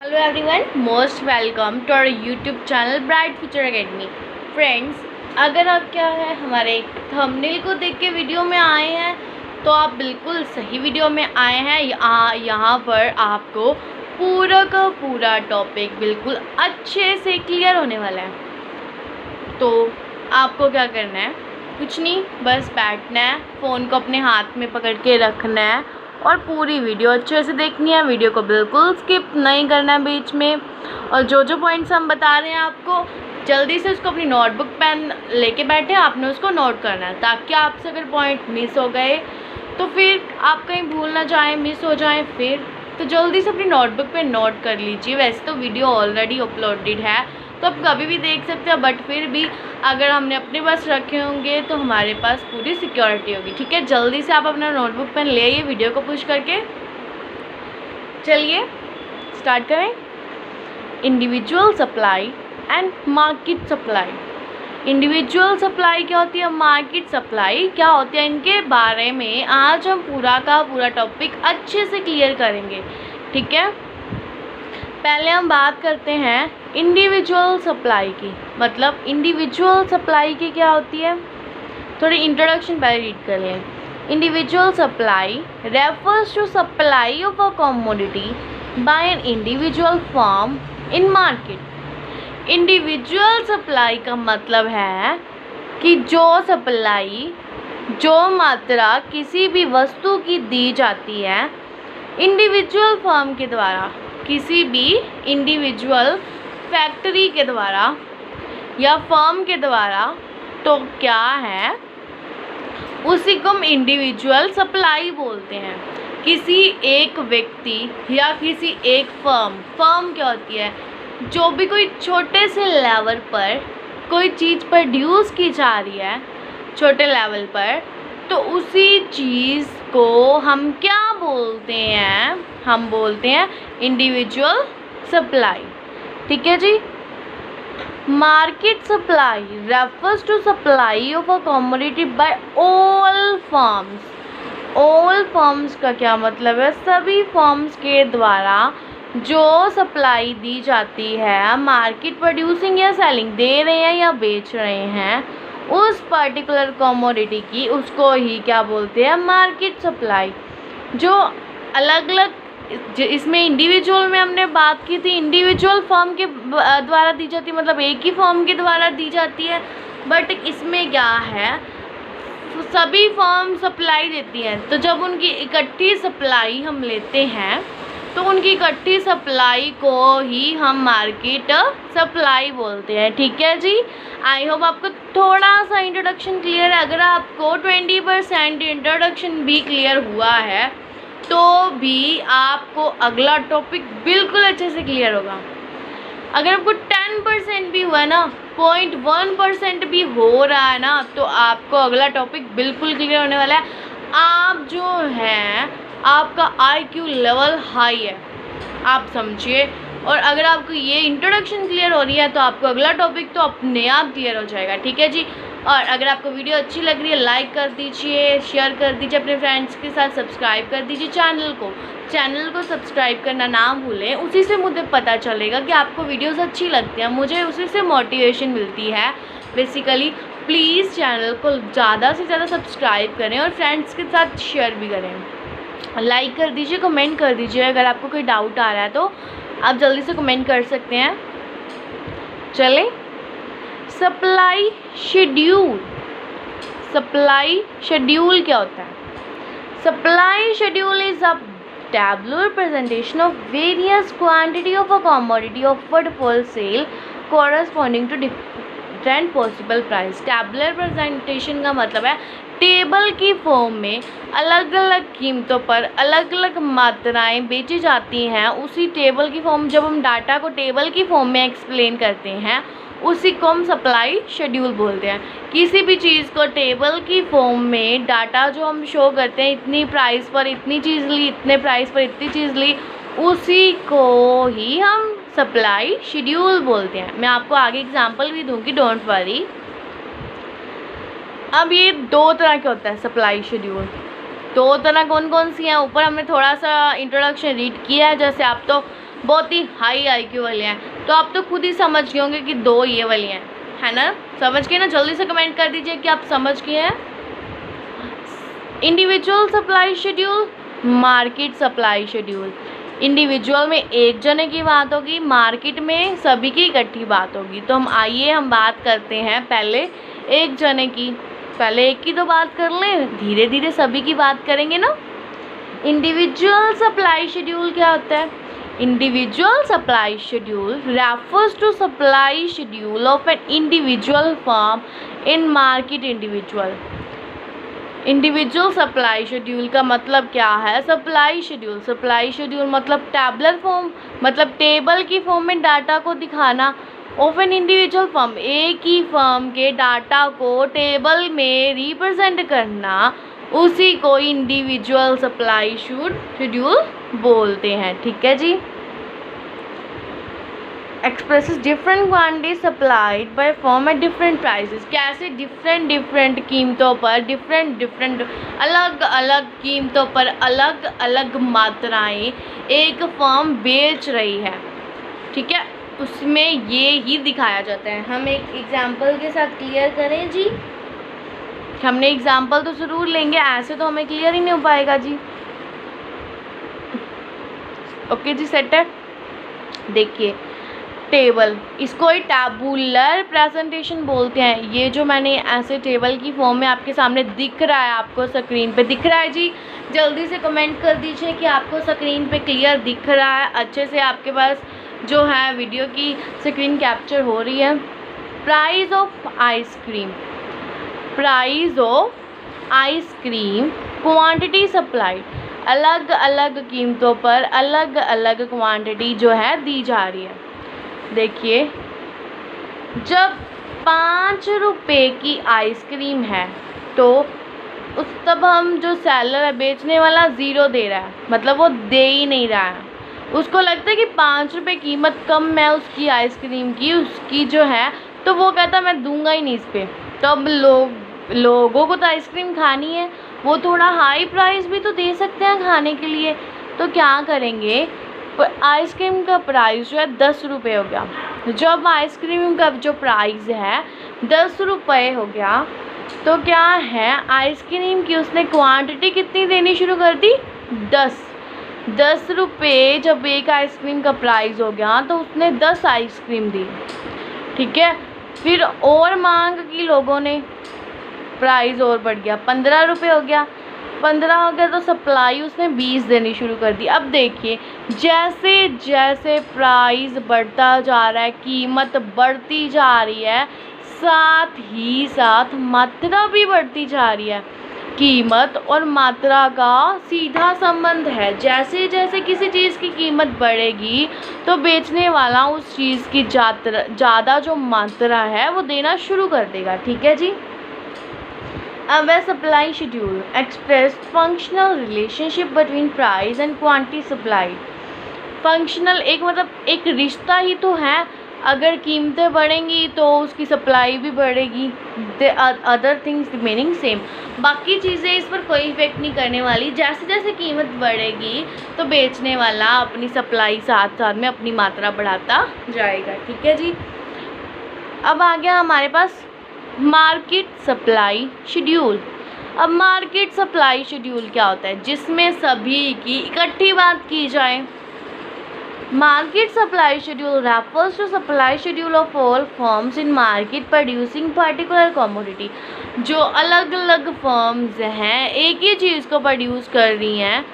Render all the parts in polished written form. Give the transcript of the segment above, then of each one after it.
Hello everyone, most welcome to our YouTube channel bright future academy. Friends, अगर आप क्या है हमारे थंबनेल को देख के वीडियो में आए हैं तो आप बिल्कुल सही वीडियो में आए हैं। यहाँ पर आपको पूरा का पूरा टॉपिक बिल्कुल अच्छे से क्लियर होने वाला है। तो आपको क्या करना है, कुछ नहीं, बस बैठना है, फ़ोन को अपने हाथ में पकड़ के रखना है और पूरी वीडियो अच्छे से देखनी है। वीडियो को बिल्कुल स्किप नहीं करना है बीच में, और जो जो पॉइंट्स हम बता रहे हैं आपको जल्दी से उसको अपनी नोटबुक पेन लेके बैठे, आपने उसको नोट करना है, ताकि आपसे अगर पॉइंट मिस हो गए तो फिर आप कहीं भूल ना जाएं, मिस हो जाएं फिर, तो जल्दी से अपनी नोटबुक पे नोट कर लीजिए। वैसे तो वीडियो ऑलरेडी अपलोडेड है तो आप कभी भी देख सकते हैं, बट फिर भी अगर हमने अपने पास रखे होंगे तो हमारे पास पूरी सिक्योरिटी होगी। ठीक है, जल्दी से आप अपना नोटबुक पेन ले आइए, वीडियो को पुश करके। चलिए स्टार्ट करें। Individual supply and market supply. Individual supply क्या होती है, मार्केट सप्लाई क्या होती है, इनके बारे में आज हम पूरा का पूरा टॉपिक अच्छे से क्लियर करेंगे। ठीक है, पहले हम बात करते हैं इंडिविजुअल सप्लाई की। मतलब इंडिविजुअल सप्लाई की क्या होती है, थोड़ी इंट्रोडक्शन पहले रीड कर लें। Individual supply refers to supply of a commodity by an individual firm in market. Individual supply का मतलब है कि जो सप्लाई, जो मात्रा किसी भी वस्तु की दी जाती है इंडिविजुअल फर्म के द्वारा, किसी भी इंडिविजुअल फैक्ट्री के द्वारा या फर्म के द्वारा, तो क्या है उसी को हम इंडिविजुअल सप्लाई बोलते हैं। किसी एक व्यक्ति या किसी एक फर्म क्या होती है, जो भी कोई छोटे से लेवल पर कोई चीज़ प्रोड्यूस की जा रही है छोटे लेवल पर, तो उसी चीज़ को हम क्या बोलते हैं, हम बोलते हैं इंडिविजुअल सप्लाई। ठीक है जी। Market supply refers to supply of a commodity by all firms. All firms का क्या मतलब है, सभी फर्म्स के द्वारा जो सप्लाई दी जाती है, मार्केट प्रोड्यूसिंग या सेलिंग, दे रहे हैं या बेच रहे हैं उस पर्टिकुलर कमोडिटी की, उसको ही क्या बोलते हैं, मार्केट सप्लाई। जो अलग अलग, इसमें इंडिविजुअल में हमने बात की थी, इंडिविजुअल फर्म के द्वारा दी जाती है, मतलब एक ही फर्म के द्वारा दी जाती है। बट इसमें क्या है, सभी फर्म सप्लाई देती हैं, तो जब उनकी इकट्ठी सप्लाई हम लेते हैं तो उनकी इकट्ठी सप्लाई को ही हम मार्केट सप्लाई बोलते हैं। ठीक है जी, आई होप आपको थोड़ा सा इंट्रोडक्शन क्लियर है। अगर आपको 20% इंट्रोडक्शन भी क्लियर हुआ है तो भी आपको अगला टॉपिक बिल्कुल अच्छे से क्लियर होगा। अगर आपको 10% भी हुआ ना, 0.1% भी हो रहा है ना, तो आपको अगला टॉपिक बिल्कुल क्लियर होने वाला है। आप जो हैं, आपका IQ लेवल हाई है, आप समझिए। और अगर आपको ये इंट्रोडक्शन क्लियर हो रही है तो आपको अगला टॉपिक तो अपने आप क्लियर हो जाएगा। ठीक है जी। और अगर आपको वीडियो अच्छी लग रही है, लाइक कर दीजिए, शेयर कर दीजिए अपने फ्रेंड्स के साथ, सब्सक्राइब कर दीजिए चैनल को सब्सक्राइब करना ना भूलें। उसी से मुझे पता चलेगा कि आपको वीडियोस अच्छी लगती हैं, मुझे उसी से मोटिवेशन मिलती है बेसिकली। प्लीज़ चैनल को ज़्यादा से ज़्यादा सब्सक्राइब करें और फ्रेंड्स के साथ शेयर भी करें, लाइक कर दीजिए, कमेंट कर दीजिए। अगर आपको कोई डाउट आ रहा है तो आप जल्दी से कमेंट कर सकते हैं। चलें, सप्लाई शेड्यूल। सप्लाई शेड्यूल क्या होता है, supply schedule is a tabular presentation of various quantity of a commodity offered for sale corresponding to different possible price। tabular presentation का मतलब है टेबल की फॉर्म में अलग अलग कीमतों पर अलग अलग मात्राएं बेची जाती हैं। उसी टेबल की फॉर्म, जब हम डाटा को टेबल की फॉर्म में एक्सप्लेन करते हैं, उसी को हम सप्लाई शेड्यूल बोलते हैं। किसी भी चीज़ को टेबल की फॉर्म में डाटा जो हम शो करते हैं, इतनी प्राइस पर इतनी चीज़ ली, इतने प्राइस पर इतनी चीज़ ली, उसी को ही हम सप्लाई शेड्यूल बोलते हैं। मैं आपको आगे एग्जांपल भी दूंगी, डोंट वरी। अब ये दो तरह के होता है सप्लाई शेड्यूल। दो तरह कौन कौन सी हैं, ऊपर हमने थोड़ा सा इंट्रोडक्शन रीड किया है। जैसे आप तो बहुत ही हाई IQ वाले हैं। तो आप तो खुद ही समझ गए होंगे कि 2 ये वाली हैं, है ना? समझ गए ना? जल्दी से कमेंट कर दीजिए कि आप समझ गए हैं। Individual supply schedule, market supply schedule. Individual में एक जने की बात होगी, मार्केट में सभी की इकट्ठी बात होगी। तो हम बात करते हैं पहले एक जने की। पहले एक की तो बात कर लें, धीरे धीरे सभी की बात करेंगे ना। इंडिविजुअल सप्लाई शेड्यूल क्या होता है? Individual supply schedule refers to supply schedule of an individual firm in market. Individual supply schedule का मतलब क्या है? सप्लाई शेड्यूल मतलब टैबलर फॉर्म, मतलब टेबल की फॉर्म में डाटा को दिखाना। ऑफ एन इंडिविजुअल फर्म, एक ही फर्म के डाटा को टेबल में रिप्रेजेंट करना, उसी को इंडिविजुअल सप्लाई शेड्यूल बोलते हैं। ठीक है जी। Expresses different quantity supplied by firm at different prices. कैसे डिफरेंट कीमतों पर डिफरेंट अलग अलग कीमतों पर अलग अलग मात्राएं एक फर्म बेच रही है। ठीक है, उसमें ये ही दिखाया जाता है। हम एक एग्जाम्पल के साथ क्लियर करें जी। हमने एग्जाम्पल तो ज़रूर लेंगे, ऐसे तो हमें क्लियर ही नहीं हो पाएगा जी। ओके जी, सेट है। देखिए टेबल, इसको ही टैबुलर प्रेजेंटेशन बोलते हैं। ये जो मैंने ऐसे टेबल की फॉर्म में आपके सामने दिख रहा है, आपको स्क्रीन पे दिख रहा है जी। जल्दी से कमेंट कर दीजिए कि आपको स्क्रीन पे क्लियर दिख रहा है, अच्छे से आपके पास जो है वीडियो की स्क्रीन कैप्चर हो रही है। Price of ice cream, quantity supplied, अलग अलग कीमतों पर अलग अलग क्वांटिटी जो है दी जा रही है। देखिए, जब 5 रुपये की आइसक्रीम है तो तब हम जो सेलर है, बेचने वाला, 0 दे रहा है, मतलब वो दे ही नहीं रहा है। उसको लगता है कि 5 रुपये कीमत कम है उसकी आइसक्रीम की, उसकी जो है, तो वो कहता मैं दूंगा ही नहीं इस पर। तो अब लोगों को तो आइसक्रीम खानी है, वो थोड़ा हाई प्राइस भी तो दे सकते हैं खाने के लिए। तो क्या करेंगे, आइसक्रीम का प्राइस जो है 10 रुपये हो गया। जब आइसक्रीम का जो प्राइस है 10 रुपये हो गया, तो क्या है, आइसक्रीम की उसने क्वांटिटी कितनी देनी शुरू कर दी? 10 रुपये जब एक आइसक्रीम का प्राइस हो गया तो उसने 10 आइसक्रीम दी। ठीक है, फिर और मांग की लोगों ने, प्राइस और बढ़ गया, 15 रुपये हो गया। 15 हो गया तो सप्लाई उसने 20 देनी शुरू कर दी। अब देखिए, जैसे जैसे प्राइस बढ़ता जा रहा है, कीमत बढ़ती जा रही है, साथ ही साथ मात्रा भी बढ़ती जा रही है। कीमत और मात्रा का सीधा संबंध है। जैसे जैसे किसी चीज़ की कीमत बढ़ेगी तो बेचने वाला उस चीज़ की ज़्यादा जो मात्रा है वो देना शुरू कर देगा। ठीक है जी। अब है supply schedule, express functional relationship between price and quantity supplied. Functional एक मतलब एक रिश्ता ही तो है, अगर कीमतें बढ़ेंगी तो उसकी सप्लाई भी बढ़ेगी, अदर थिंग्स रिमेनिंग सेम। बाकी चीज़ें इस पर कोई इफेक्ट नहीं करने वाली। जैसे जैसे कीमत बढ़ेगी तो बेचने वाला अपनी सप्लाई साथ साथ में अपनी मात्रा बढ़ाता जाएगा। ठीक है जी। अब आ गया हमारे पास मार्केट सप्लाई शेड्यूल। अब मार्केट सप्लाई शेड्यूल क्या होता है? जिसमें सभी की इकट्ठी बात की जाए। Market supply schedule refers to supply schedule of all firms in market producing particular commodity. जो अलग अलग फर्म्स हैं, एक ही चीज़ को प्रोड्यूस कर रही हैं,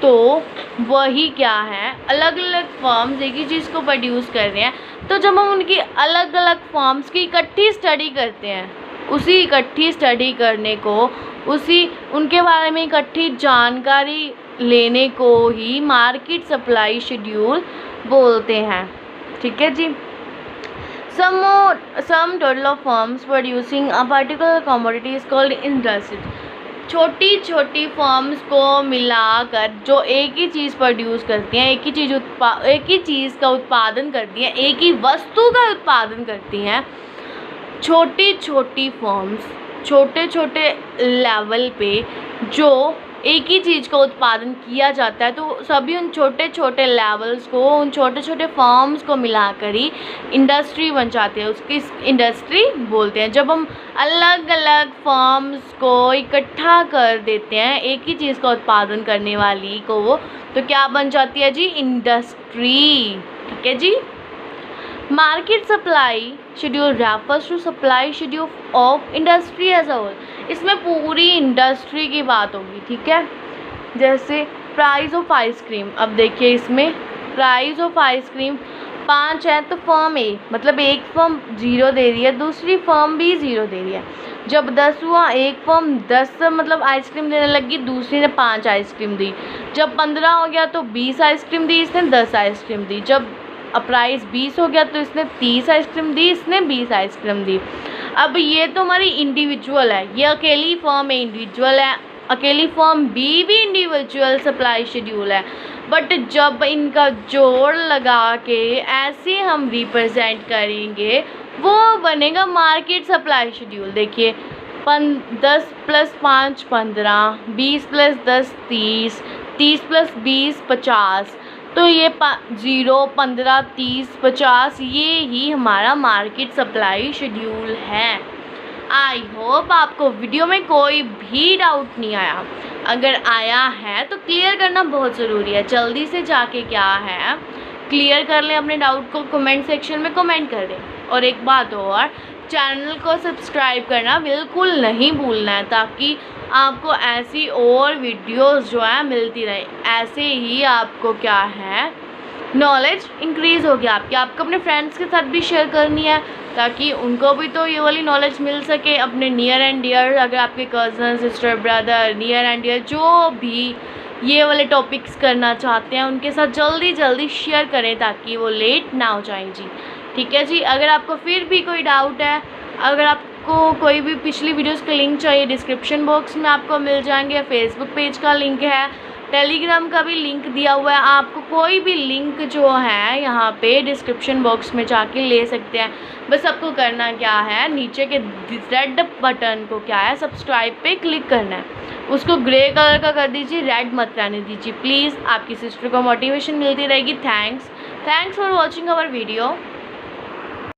तो वही क्या है, अलग अलग फर्म्स एक ही चीज़ को प्रोड्यूस कर रहे हैं। तो जब हम उनकी अलग अलग फर्म्स की इकट्ठी स्टडी करते हैं, उसी इकट्ठी स्टडी करने को, उसी उनके बारे में इकट्ठी जानकारी लेने को ही मार्केट सप्लाई शेड्यूल बोलते हैं। ठीक है जी। Sum total of firms producing a particular commodity is called industry. छोटी छोटी फर्म्स को मिलाकर जो एक ही चीज़ प्रोड्यूस करती हैं, एक ही चीज़ का उत्पादन करती हैं, एक ही वस्तु का उत्पादन करती हैं, छोटी छोटी फर्म्स छोटे छोटे लेवल पे जो एक ही चीज़ का उत्पादन किया जाता है, तो सभी उन छोटे छोटे लेवल्स को, उन छोटे छोटे फॉर्म्स को मिलाकर ही इंडस्ट्री बन जाती है, उसकी इंडस्ट्री बोलते हैं। जब हम अलग अलग फॉर्म्स को इकट्ठा कर देते हैं एक ही चीज़ का उत्पादन करने वाली को, तो क्या बन जाती है जी? इंडस्ट्री। ठीक है जी। Market supply schedule refers to supply schedule of industry as a whole. इसमें पूरी इंडस्ट्री की बात होगी। ठीक है। जैसे प्राइस ऑफ आइसक्रीम, अब देखिए इसमें प्राइस ऑफ आइसक्रीम 5 है, तो फर्म ए मतलब एक फर्म 0 दे रही है, दूसरी फर्म भी 0 दे रही है। जब 10 हुआ, एक फर्म 10 मतलब आइसक्रीम देने लगी, दूसरी ने 5 आइसक्रीम दी। जब 15 हो गया तो 20 आइसक्रीम दी, इसने 10 आइसक्रीम दी। जब प्राइस 20 हो गया तो इसने 30 आइसक्रीम दी, इसने 20 आइसक्रीम दी। अब ये तो हमारी इंडिविजुअल है, ये अकेली फर्म है, इंडिविजुअल है। अकेली फर्म बी भी इंडिविजुअल सप्लाई शेड्यूल है, बट जब इनका जोड़ लगा के ऐसे हम रिप्रेजेंट करेंगे वो बनेगा मार्केट सप्लाई शेड्यूल। देखिए 10 + 5 15, 20 + 10 30, 30 + 20 50, तो ये 0 15 30 50 ये ही हमारा मार्केट सप्लाई शेड्यूल है। आई होप आपको वीडियो में कोई भी डाउट नहीं आया। अगर आया है तो क्लियर करना बहुत ज़रूरी है। जल्दी से जाके क्या है क्लियर कर लें अपने डाउट को, कमेंट सेक्शन में कमेंट कर दें। और एक बात और, चैनल को सब्सक्राइब करना बिल्कुल नहीं भूलना है, ताकि आपको ऐसी और वीडियोस जो है मिलती रहे। ऐसे ही आपको क्या है नॉलेज इंक्रीज़ होगी आपकी। आपको अपने फ्रेंड्स के साथ भी शेयर करनी है, ताकि उनको भी तो ये वाली नॉलेज मिल सके। अपने नियर एंड डियर, अगर आपके cousin sister brother near and dear जो भी ये वाले टॉपिक्स करना चाहते हैं, उनके साथ जल्दी जल्दी शेयर करें, ताकि वो लेट ना हो जाएं जी। ठीक है जी। अगर आपको फिर भी कोई डाउट है, अगर आपको कोई भी पिछली वीडियोस के लिंक चाहिए, डिस्क्रिप्शन बॉक्स में आपको मिल जाएंगे। फेसबुक पेज का लिंक है, टेलीग्राम का भी लिंक दिया हुआ है। आपको कोई भी लिंक जो है यहाँ पे डिस्क्रिप्शन बॉक्स में जाके ले सकते हैं। बस आपको करना क्या है, नीचे के रेड बटन को क्या है सब्सक्राइब पे क्लिक करना है, उसको ग्रे कलर का कर दीजिए, रेड मत रहने दीजिए प्लीज़। आपकी सिस्टर को मोटिवेशन मिलती रहेगी। Thanks for watching our video.